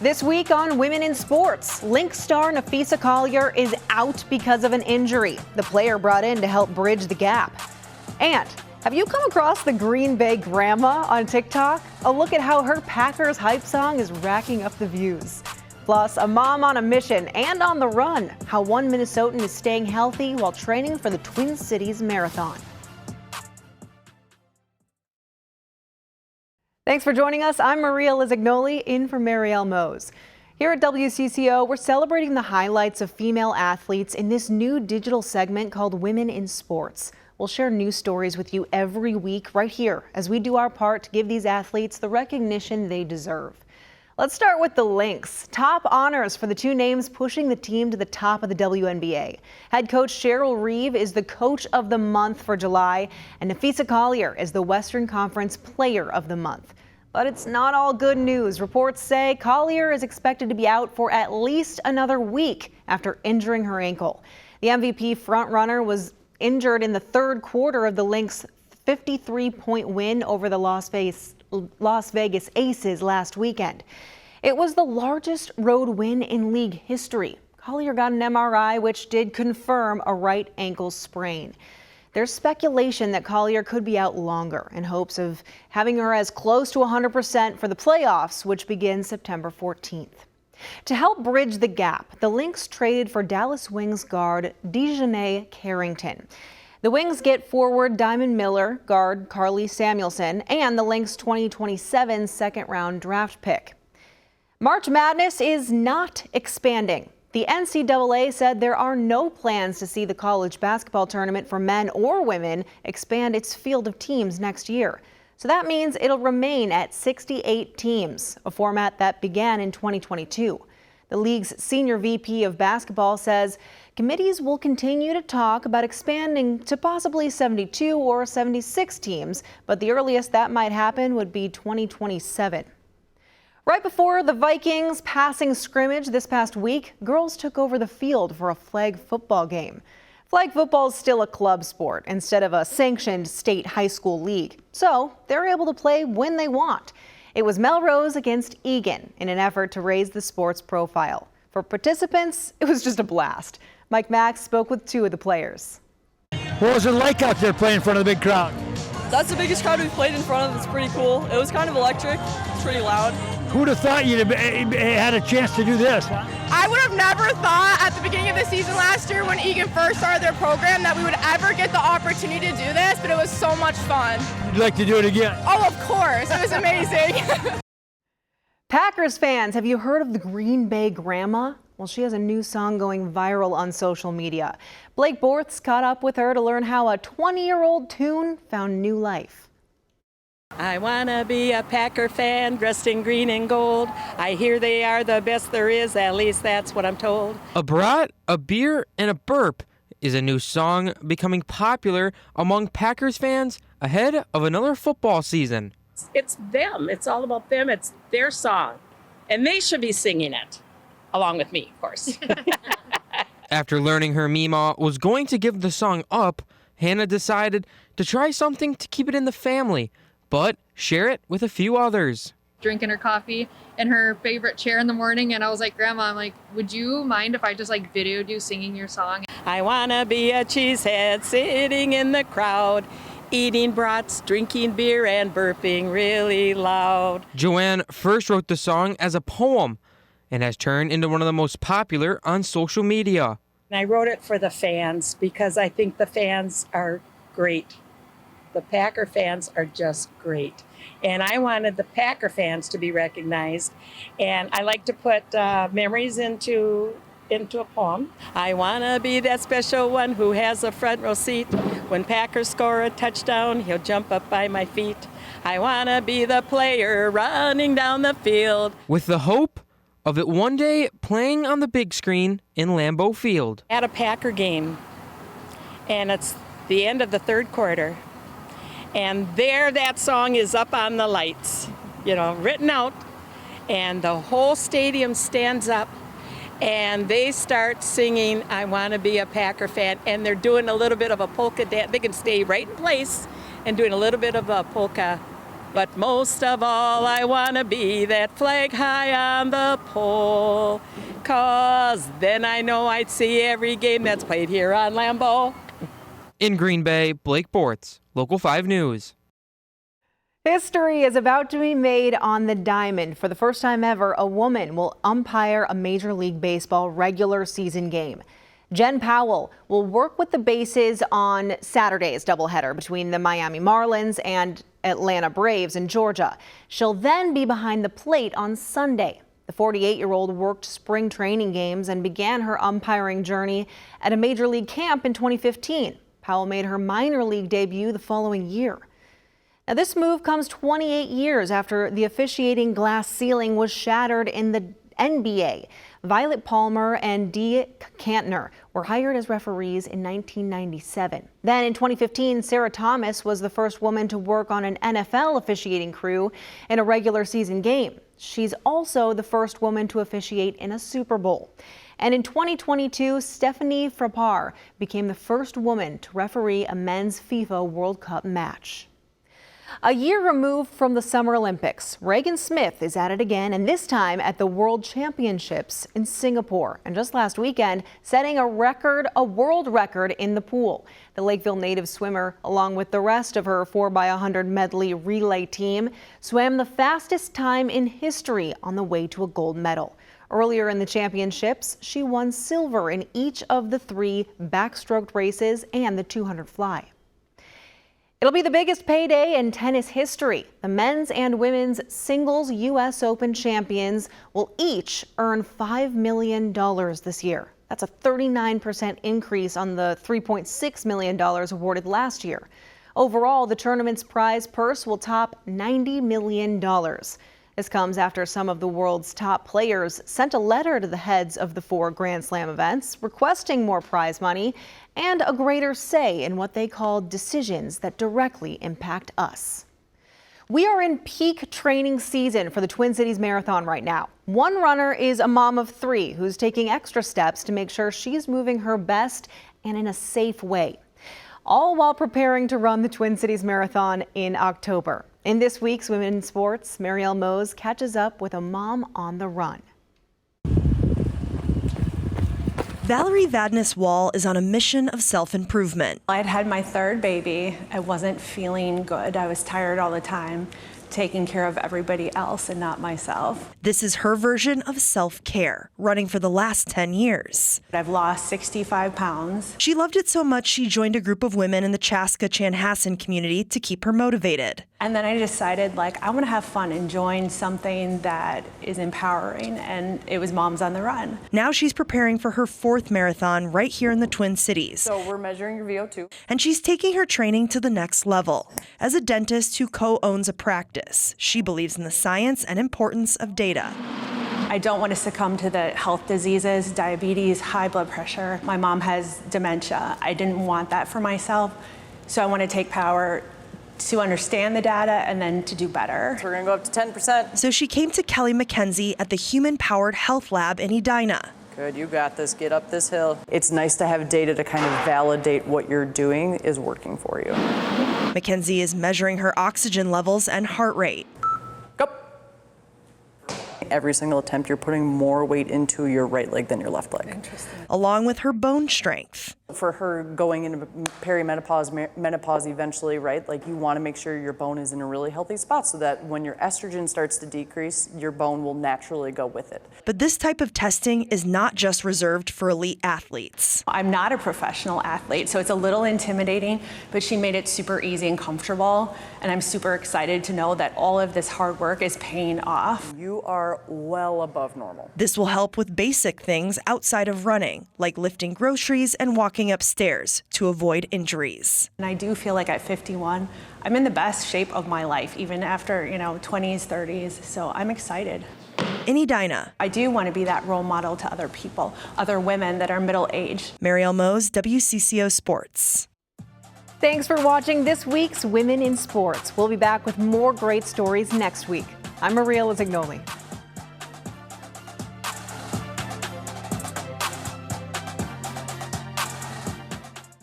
This week on Women in Sports, Lynx star Napheesa Collier is out because of an injury. The player brought in to help bridge the gap. And have you come across the Green Bay grandma on TikTok? A look at how her Packers hype song is racking up the views. Plus, a mom on a mission and on the run. How one Minnesotan is staying healthy while training for the Twin Cities Marathon. Thanks for joining us. I'm Maria Lisignoli in for Marielle Mose. Here at WCCO, we're celebrating the highlights of female athletes in this new digital segment called Women in Sports. We'll share news stories with you every week right here as we do our part to give these athletes the recognition they deserve. Let's start with the Lynx. Top honors for the two names pushing the team to the top of the WNBA. Head coach Cheryl Reeve is the Coach of the Month for July, and Napheesa Collier is the Western Conference Player of the Month. But it's not all good news. Reports say Collier is expected to be out for at least another week after injuring her ankle. The MVP frontrunner was injured in the third quarter of the Lynx' 53-point win over the Las Vegas Aces last weekend. It was the largest road win in league history. Collier got an MRI, which did confirm a right ankle sprain. There's speculation that Collier could be out longer in hopes of having her as close to 100% for the playoffs, which begin September 14th. To help bridge the gap, the Lynx traded for Dallas Wings guard Dejanay Carrington. The Wings get forward Diamond Miller, guard Carly Samuelson, and the Lynx 2027 second-round draft pick. March Madness is not expanding. The NCAA said there are no plans to see the college basketball tournament for men or women expand its field of teams next year. So that means it'll remain at 68 teams, a format that began in 2022. The league's senior VP of basketball says committees will continue to talk about expanding to possibly 72 or 76 teams, but the earliest that might happen would be 2027. Right before the Vikings passing scrimmage this past week, girls took over the field for a flag football game. Flag football is still a club sport instead of a sanctioned state high school league, so they're able to play when they want. It was Melrose against Egan in an effort to raise the sport's profile. For participants, it was just a blast. Mike Max spoke with two of the players. What was it like out there playing in front of the big crowd? That's the biggest crowd we've played in front of. It's pretty cool. It was kind of electric. It's pretty loud. Who'd have thought you'd have had a chance to do this? I would have never thought at the beginning of the season last year when Egan first started their program that we would ever get the opportunity to do this, but it was so much fun. You'd like to do it again? Oh, of course. It was amazing. Packers fans, have you heard of the Green Bay grandma? Well, she has a new song going viral on social media. Blake Bortz caught up with her to learn how a 20-year-old tune found new life. I wanna be a Packer fan dressed in green and gold. I hear they are the best there is, at least that's what I'm told. A brat, a beer, and a burp is a new song becoming popular among Packers fans ahead of another football season. It's them. It's all about them. It's their song. And they should be singing it, along with me, of course. After learning her Mima was going to give the song up, Hannah decided to try something to keep it in the family, but share it with a few others. Drinking her coffee in her favorite chair in the morning, and I was like, Grandma, I'm like, would you mind if I just videoed you singing your song? I wanna be a cheesehead sitting in the crowd, eating brats, drinking beer, and burping really loud. Joanne first wrote the song as a poem and has turned into one of the most popular on social media. And I wrote it for the fans because I think the fans are great. The Packer fans are just great. And I wanted the Packer fans to be recognized. And I like to put memories into a poem. I wanna be that special one who has a front row seat. When Packers score a touchdown, he'll jump up by my feet. I wanna be the player running down the field. With the hope of it one day playing on the big screen in Lambeau Field. At a Packer game, and it's the end of the third quarter. And there that song is up on the lights, written out, and the whole stadium stands up and they start singing, I want to be a Packer fan, and they're doing a little bit of a polka dance. They can stay right in place and doing a little bit of a polka But most of all, I want to be that flag high on the pole. 'Cause then I know I'd see every game that's played here on Lambeau. In Green Bay, Blake Bortz, Local 5 News. History is about to be made on the diamond. For the first time ever, a woman will umpire a Major League Baseball regular season game. Jen Pawol will work with the bases on Saturday's doubleheader between the Miami Marlins and Atlanta Braves in Georgia. She'll then be behind the plate on Sunday. The 48-year-old worked spring training games and began her umpiring journey at a Major League camp in 2015. Pawol made her minor league debut the following year. Now, this move comes 28 years after the officiating glass ceiling was shattered in the NBA. Violet Palmer and Dee Cantner were hired as referees in 1997. Then in 2015, Sarah Thomas was the first woman to work on an NFL officiating crew in a regular season game. She's also the first woman to officiate in a Super Bowl. And in 2022, Stephanie Frappart became the first woman to referee a men's FIFA World Cup match. A year removed from the Summer Olympics, Regan Smith is at it again, and this time at the World Championships in Singapore. And just last weekend, setting a world record in the pool. The Lakeville native swimmer, along with the rest of her 4x100 medley relay team, swam the fastest time in history on the way to a gold medal. Earlier in the championships, she won silver in each of the 3 backstroke races and the 200 fly. It'll be the biggest payday in tennis history. The men's and women's singles U.S. Open champions will each earn $5 million this year. That's a 39% increase on the $3.6 million awarded last year. Overall, the tournament's prize purse will top $90 million. This comes after some of the world's top players sent a letter to the heads of the 4 Grand Slam events requesting more prize money and a greater say in what they call decisions that directly impact us. We are in peak training season for the Twin Cities Marathon right now. One runner is a mom of 3 who's taking extra steps to make sure she's moving her best and in a safe way, all while preparing to run the Twin Cities Marathon in October. In this week's WoMN in Sports, Marielle Mose catches up with a mom on the run. Valerie Vadnais-Wall is on a mission of self-improvement. I had had my 3rd baby. I wasn't feeling good. I was tired all the time, taking care of everybody else and not myself. This is her version of self-care, running for the last 10 years. I've lost 65 pounds. She loved it so much she joined a group of women in the Chaska-Chanhassen community to keep her motivated. And then I decided, I want to have fun and join something that is empowering, and it was Moms on the Run. Now she's preparing for her 4th marathon right here in the Twin Cities. So we're measuring your VO2. And she's taking her training to the next level. As a dentist who co-owns a practice, she believes in the science and importance of data. I don't want to succumb to the health diseases, diabetes, high blood pressure. My mom has dementia. I didn't want that for myself, so I want to take power to understand the data and then to do better. So we're gonna go up to 10%. So she came to Kelly McKenzie at the Human Powered Health Lab in Edina. Good, you got this, get up this hill. It's nice to have data to kind of validate what you're doing is working for you. McKenzie is measuring her oxygen levels and heart rate. Go. Every single attempt, you're putting more weight into your right leg than your left leg. Interesting. Along with her bone strength. For her going into perimenopause, menopause eventually, right? You want to make sure your bone is in a really healthy spot so that when your estrogen starts to decrease, your bone will naturally go with it. But this type of testing is not just reserved for elite athletes. I'm not a professional athlete, so it's a little intimidating, but she made it super easy and comfortable, and I'm super excited to know that all of this hard work is paying off. You are well above normal. This will help with basic things outside of running, like lifting groceries and walking upstairs to avoid injuries. And I do feel like at 51, I'm in the best shape of my life, even after, 20s, 30s, so I'm excited. In Edina, I do want to be that role model to other people, other women that are middle-aged. Marielle Mose, WCCO Sports. Thanks for watching this week's WoMN in Sports. We'll be back with more great stories next week. I'm Maria Lisignoli.